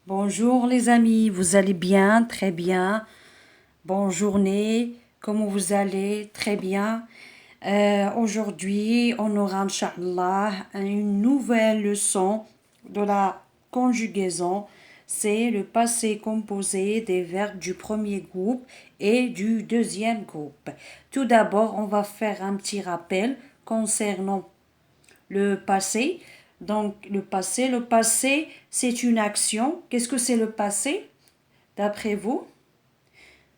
Bonjour les amis, vous allez bien? Très bien. Bonne journée, comment vous allez? Très bien. Aujourd'hui, on aura, Inch'Allah, une nouvelle leçon de la conjugaison. C'est le passé composé des verbes du premier groupe et du deuxième groupe. Tout d'abord, on va faire un petit rappel concernant le passé. Donc, le passé, c'est une action. Qu'est-ce que c'est le passé, d'après vous?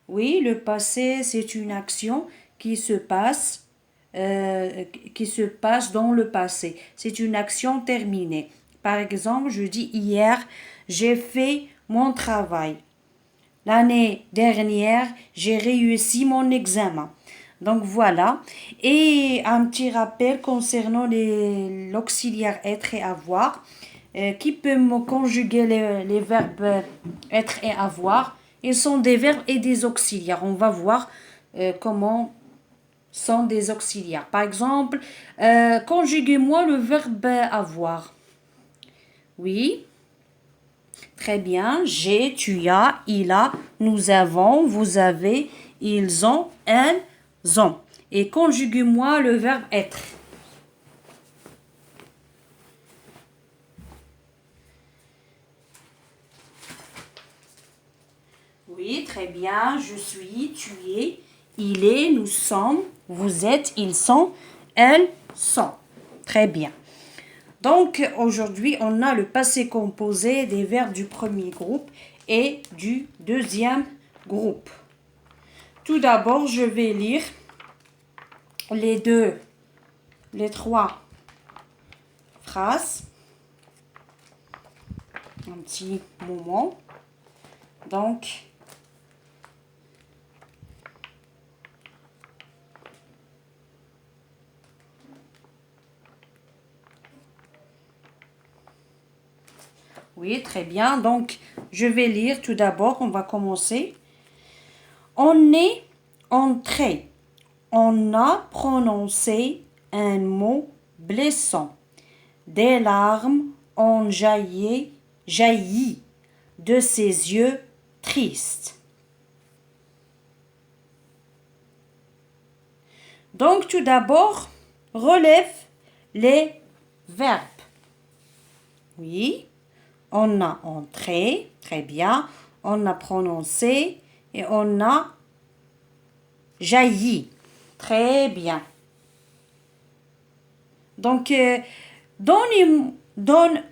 Oui, le passé, c'est une action qui se passe, euh, qui se passe dans le passé. C'est une action terminée. Par exemple, je dis hier, j'ai fait mon travail. L'année dernière, j'ai réussi mon examen. Donc voilà. Et un petit rappel concernant l'auxiliaire être et avoir. Qui peut me conjuguer les verbes être et avoir? Ils sont des verbes et des auxiliaires. On va voir comment sont des auxiliaires. Par exemple, conjuguez-moi le verbe avoir. Oui, très bien. J'ai, tu as, il a, nous avons, vous avez, ils ont, elles ont. Et conjuguez-moi le verbe être. Oui, très bien. Je suis, tu es, il est, nous sommes, vous êtes, ils sont, elles sont. Très bien. Donc aujourd'hui, on a le passé composé des verbes du premier groupe et du deuxième groupe. Tout d'abord, je vais lire les trois phrases. Un petit moment. Donc, oui, très bien. Donc, je vais lire tout d'abord. On va commencer. On est entré. On a prononcé un mot blessant. Des larmes ont jailli de ses yeux tristes. Donc, tout d'abord, relève les verbes. Oui, on a entré, très bien. On a prononcé et on a jailli. Très bien. Donc, donne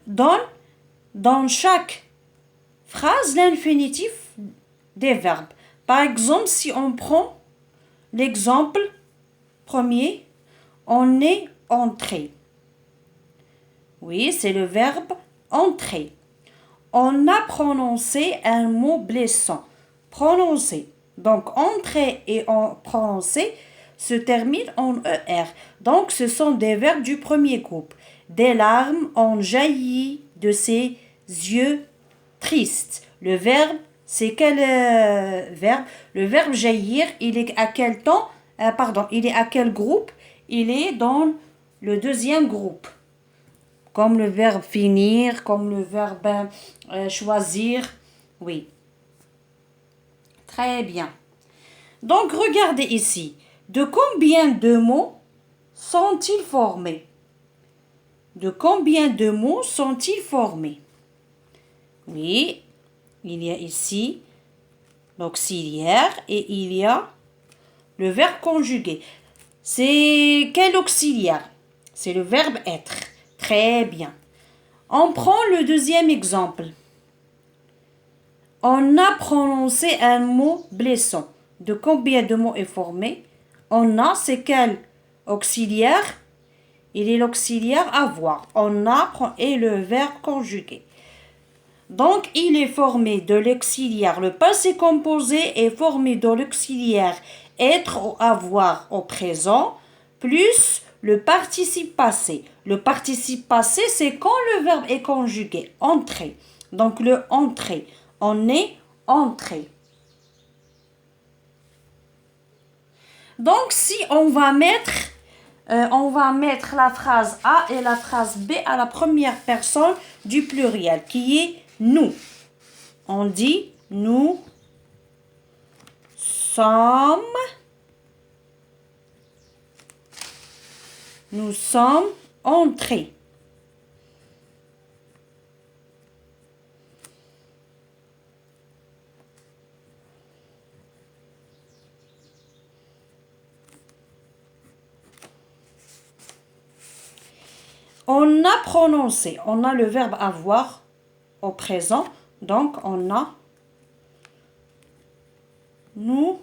dans chaque phrase l'infinitif des verbes. Par exemple, si on prend l'exemple premier, on est entré. Oui, c'est le verbe entrer. On a prononcé un mot blessant. Prononcer. Donc, entrer et prononcer se terminent en ER. Donc, ce sont des verbes du premier groupe. Des larmes ont jailli de ses yeux tristes. Le verbe, c'est quel verbe? Le verbe jaillir, il est à quel temps? Il est à quel groupe? Il est dans le deuxième groupe. Comme le verbe finir, comme le verbe choisir. Oui. Très bien. Donc, regardez ici. De combien de mots sont-ils formés? De combien de mots sont-ils formés? Oui, il y a ici l'auxiliaire et il y a le verbe conjugué. C'est quel auxiliaire? C'est le verbe être. Très bien. On prend le deuxième exemple. On a prononcé un mot blessant. De combien de mots est formé? On a, c'est quel auxiliaire? Il est l'auxiliaire avoir. On a et le verbe conjugué. Donc, il est formé de l'auxiliaire. Le passé composé est formé de l'auxiliaire être ou avoir au présent, plus le participe passé. Le participe passé, c'est quand le verbe est conjugué. Entrer. Donc, le entrer. On est entré. Donc, si on va mettre la phrase A et la phrase B à la première personne du pluriel, qui est nous. On dit nous sommes. Nous sommes entrés. On a prononcé. On a le verbe avoir au présent. Donc, on a nous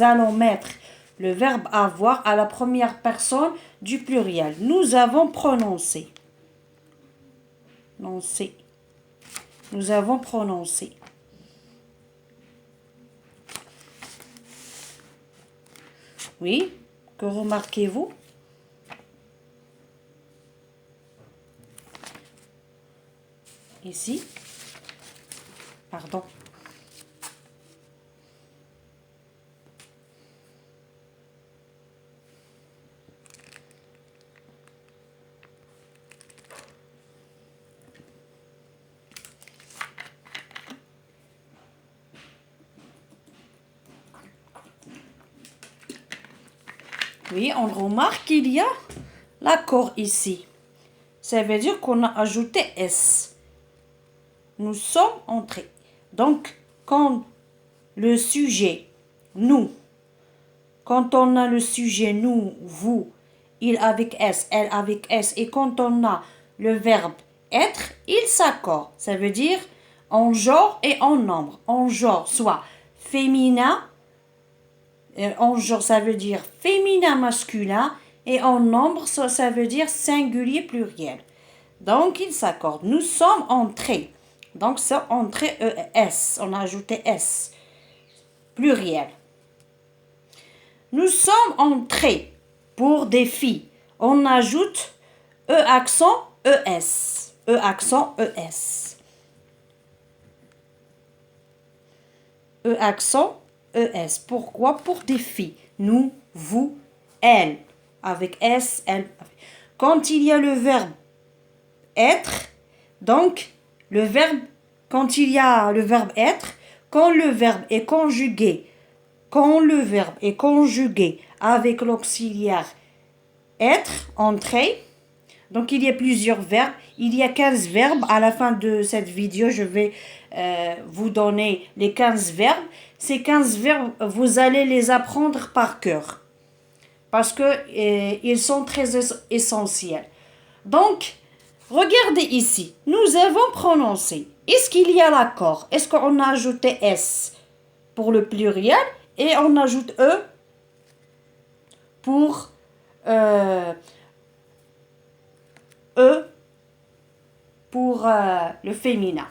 allons mettre le verbe avoir à la première personne du pluriel. Nous avons prononcé. Nous avons prononcé. Oui, que remarquez-vous? Ici. Pardon. Oui, on remarque qu'il y a l'accord ici. Ça veut dire qu'on a ajouté S. Nous sommes entrés. Donc, quand le sujet, nous, quand on a le sujet nous, vous, il avec S, elle avec S, et quand on a le verbe être, il s'accorde. Ça veut dire en genre et en nombre. En genre, soit féminin, en genre, ça veut dire féminin masculin, et en nombre, ça veut dire singulier pluriel. Donc, il s'accorde. Nous sommes entrés. Donc, c'est entrée ES. On a ajouté S. Pluriel. Nous sommes entrés pour des filles. On ajoute E accent ES. E accent ES. E accent ES. Pourquoi? Pour des filles. Nous, vous, elles. Avec S, elle. Quand il y a le verbe être, donc le verbe, quand il y a le verbe être, quand le verbe est conjugué avec l'auxiliaire être, entrer, donc il y a plusieurs verbes, il y a 15 verbes. À la fin de cette vidéo, je vais vous donner les 15 verbes. Ces 15 verbes, vous allez les apprendre par cœur parce qu'ils sont très essentiels. Donc, regardez ici, nous avons prononcé. Est-ce qu'il y a l'accord? Est-ce qu'on a ajouté S pour le pluriel et on ajoute E pour le féminin?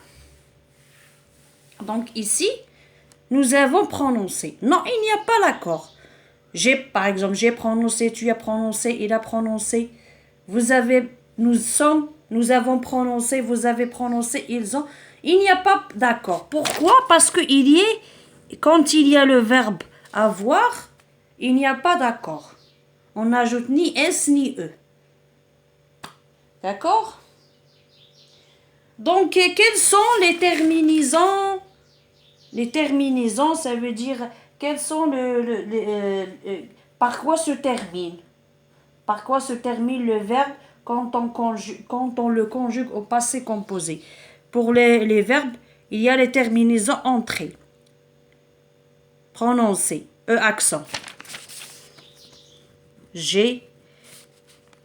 Donc ici, nous avons prononcé. Non, il n'y a pas l'accord. Par exemple, j'ai prononcé, tu as prononcé, il a prononcé. Nous avons prononcé, vous avez prononcé, ils ont. Il n'y a pas d'accord. Pourquoi? Parce que quand il y a le verbe avoir, il n'y a pas d'accord. On n'ajoute ni S ni E. D'accord? Donc, quels sont les terminaisons? Les terminaisons, ça veut dire quels sont par quoi se termine? Par quoi se termine le verbe quand on le conjugue au passé composé? Pour les verbes, il y a les terminaisons entrées. Prononcé. E accent. J'ai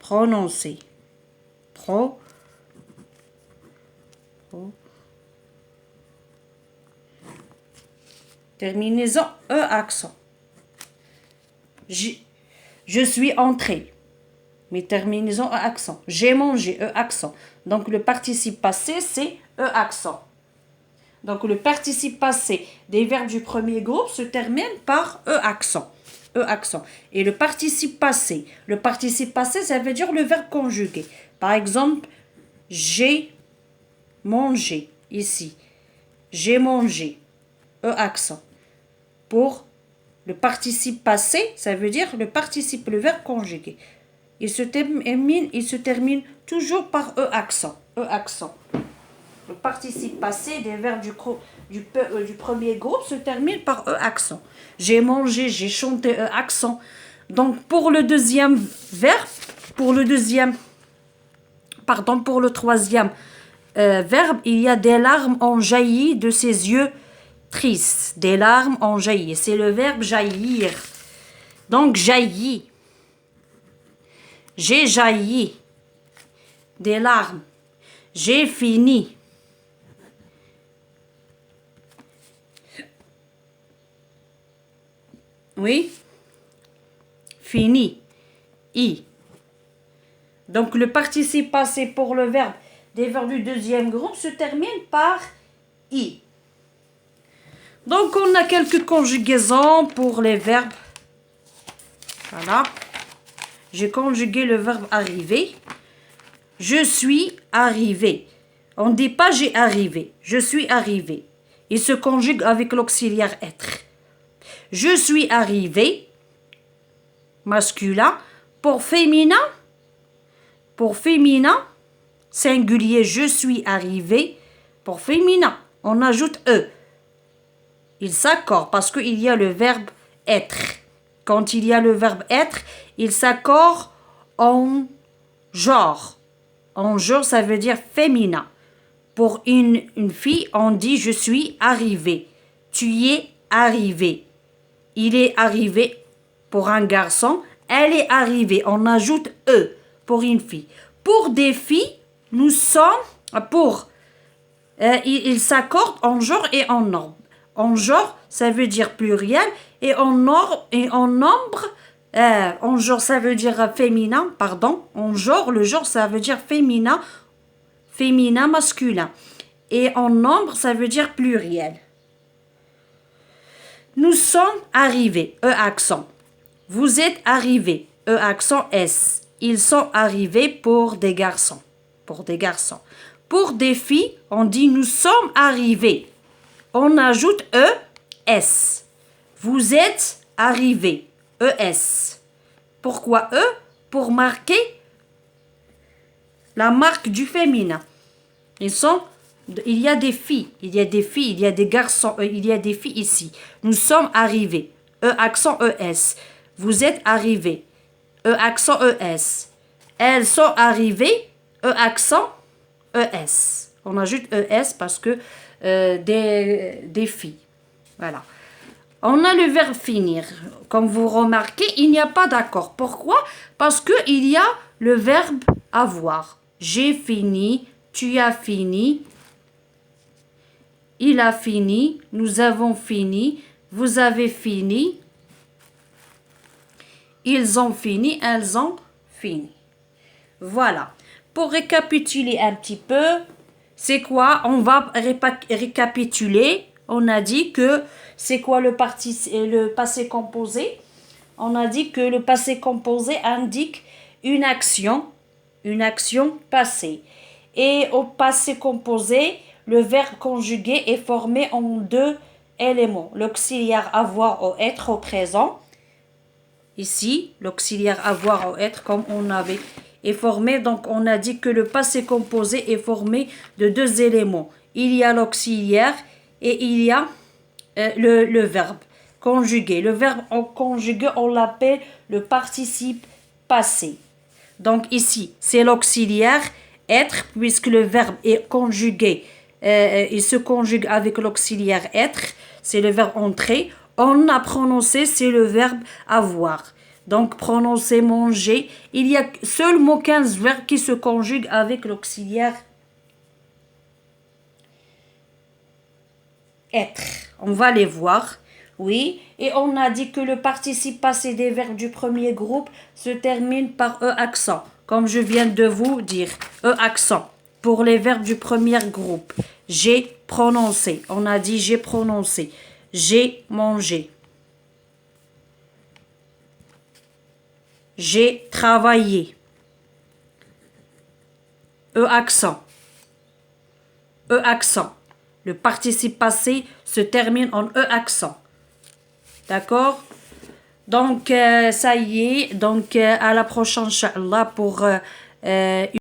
prononcé. Pro. Terminaison E accent. Je suis entré. Mais terminaison E accent. J'ai mangé E accent. Donc le participe passé, c'est E accent. Donc le participe passé des verbes du premier groupe se termine par E accent. E accent. Et le participe passé, ça veut dire le verbe conjugué. Par exemple, j'ai mangé, ici. J'ai mangé, E accent. Pour le participe passé, ça veut dire le verbe conjugué. Il se termine toujours par E accent. E accent. Le participe passé des verbes du premier groupe se termine par E accent. J'ai mangé, j'ai chanté, E accent. Donc pour le deuxième verbe, pour le troisième verbe, il y a des larmes ont jailli de ses yeux tristes. Des larmes ont jailli. C'est le verbe jaillir. Donc jailli. J'ai jailli. Des larmes. J'ai fini. Oui. Fini. I. Donc le participe passé pour le verbe des verbes du deuxième groupe se termine par I. Donc on a quelques conjugaisons pour les verbes. Voilà. J'ai conjugué le verbe arriver. Je suis arrivé. On ne dit pas j'ai arrivé. Je suis arrivé. Il se conjugue avec l'auxiliaire être. Je suis arrivé. Masculin. Pour féminin, singulier, je suis arrivé. Pour féminin, on ajoute E. Il s'accorde parce qu'il y a le verbe être. Quand il y a le verbe être, il s'accorde en genre. En genre, ça veut dire féminin. Pour une fille, on dit je suis arrivé. Tu y es arrivé. Il est arrivé. Pour un garçon, elle est arrivée. On ajoute E pour une fille. Pour des filles, nous sommes il s'accorde en genre et en nombre. En genre, ça veut dire pluriel et en nombre, en genre, ça veut dire féminin, pardon. En genre, le genre, ça veut dire féminin, masculin. Et en nombre, ça veut dire pluriel. Nous sommes arrivés, E accent. Vous êtes arrivés, E accent S. Ils sont arrivés pour des garçons. Pour des garçons. Pour des filles, on dit nous sommes arrivés. On ajoute E, S. Vous êtes arrivés, ES. Pourquoi E? Pour marquer la marque du féminin. Il y a des filles, il y a des garçons, il y a des filles ici. Nous sommes arrivés, E accent ES. Vous êtes arrivés, E accent ES. Elles sont arrivées, E accent ES. On ajoute ES parce que des filles. Voilà. On a le verbe finir. Comme vous remarquez, il n'y a pas d'accord. Pourquoi? Parce qu'il y a le verbe avoir. J'ai fini, tu as fini, il a fini, nous avons fini, vous avez fini, ils ont fini, elles ont fini. Voilà. Pour récapituler un petit peu, c'est quoi? On va récapituler. On a dit que c'est quoi le passé composé? On a dit que le passé composé indique une action passée. Et au passé composé, le verbe conjugué est formé en deux éléments. L'auxiliaire avoir ou être au présent. Ici, l'auxiliaire avoir ou être, comme on avait, est formé. Donc, on a dit que le passé composé est formé de deux éléments. Il y a l'auxiliaire et il y a le verbe conjugué. Le verbe conjugué, on l'appelle le participe passé. Donc, ici, c'est l'auxiliaire être, puisque le verbe est conjugué. Il se conjugue avec l'auxiliaire être. C'est le verbe entrer. On a prononcé, c'est le verbe avoir. Donc, prononcer, manger. Il y a seulement 15 verbes qui se conjuguent avec l'auxiliaire être. On va les voir. Oui. Et on a dit que le participe passé des verbes du premier groupe se termine par E accent. Comme je viens de vous dire. E accent. Pour les verbes du premier groupe. J'ai prononcé. On a dit j'ai prononcé. J'ai mangé. J'ai travaillé. E accent. E accent. Le participe passé se termine en E accent. D'accord? Donc, ça y est. Donc, à la prochaine, Inch'Allah, pour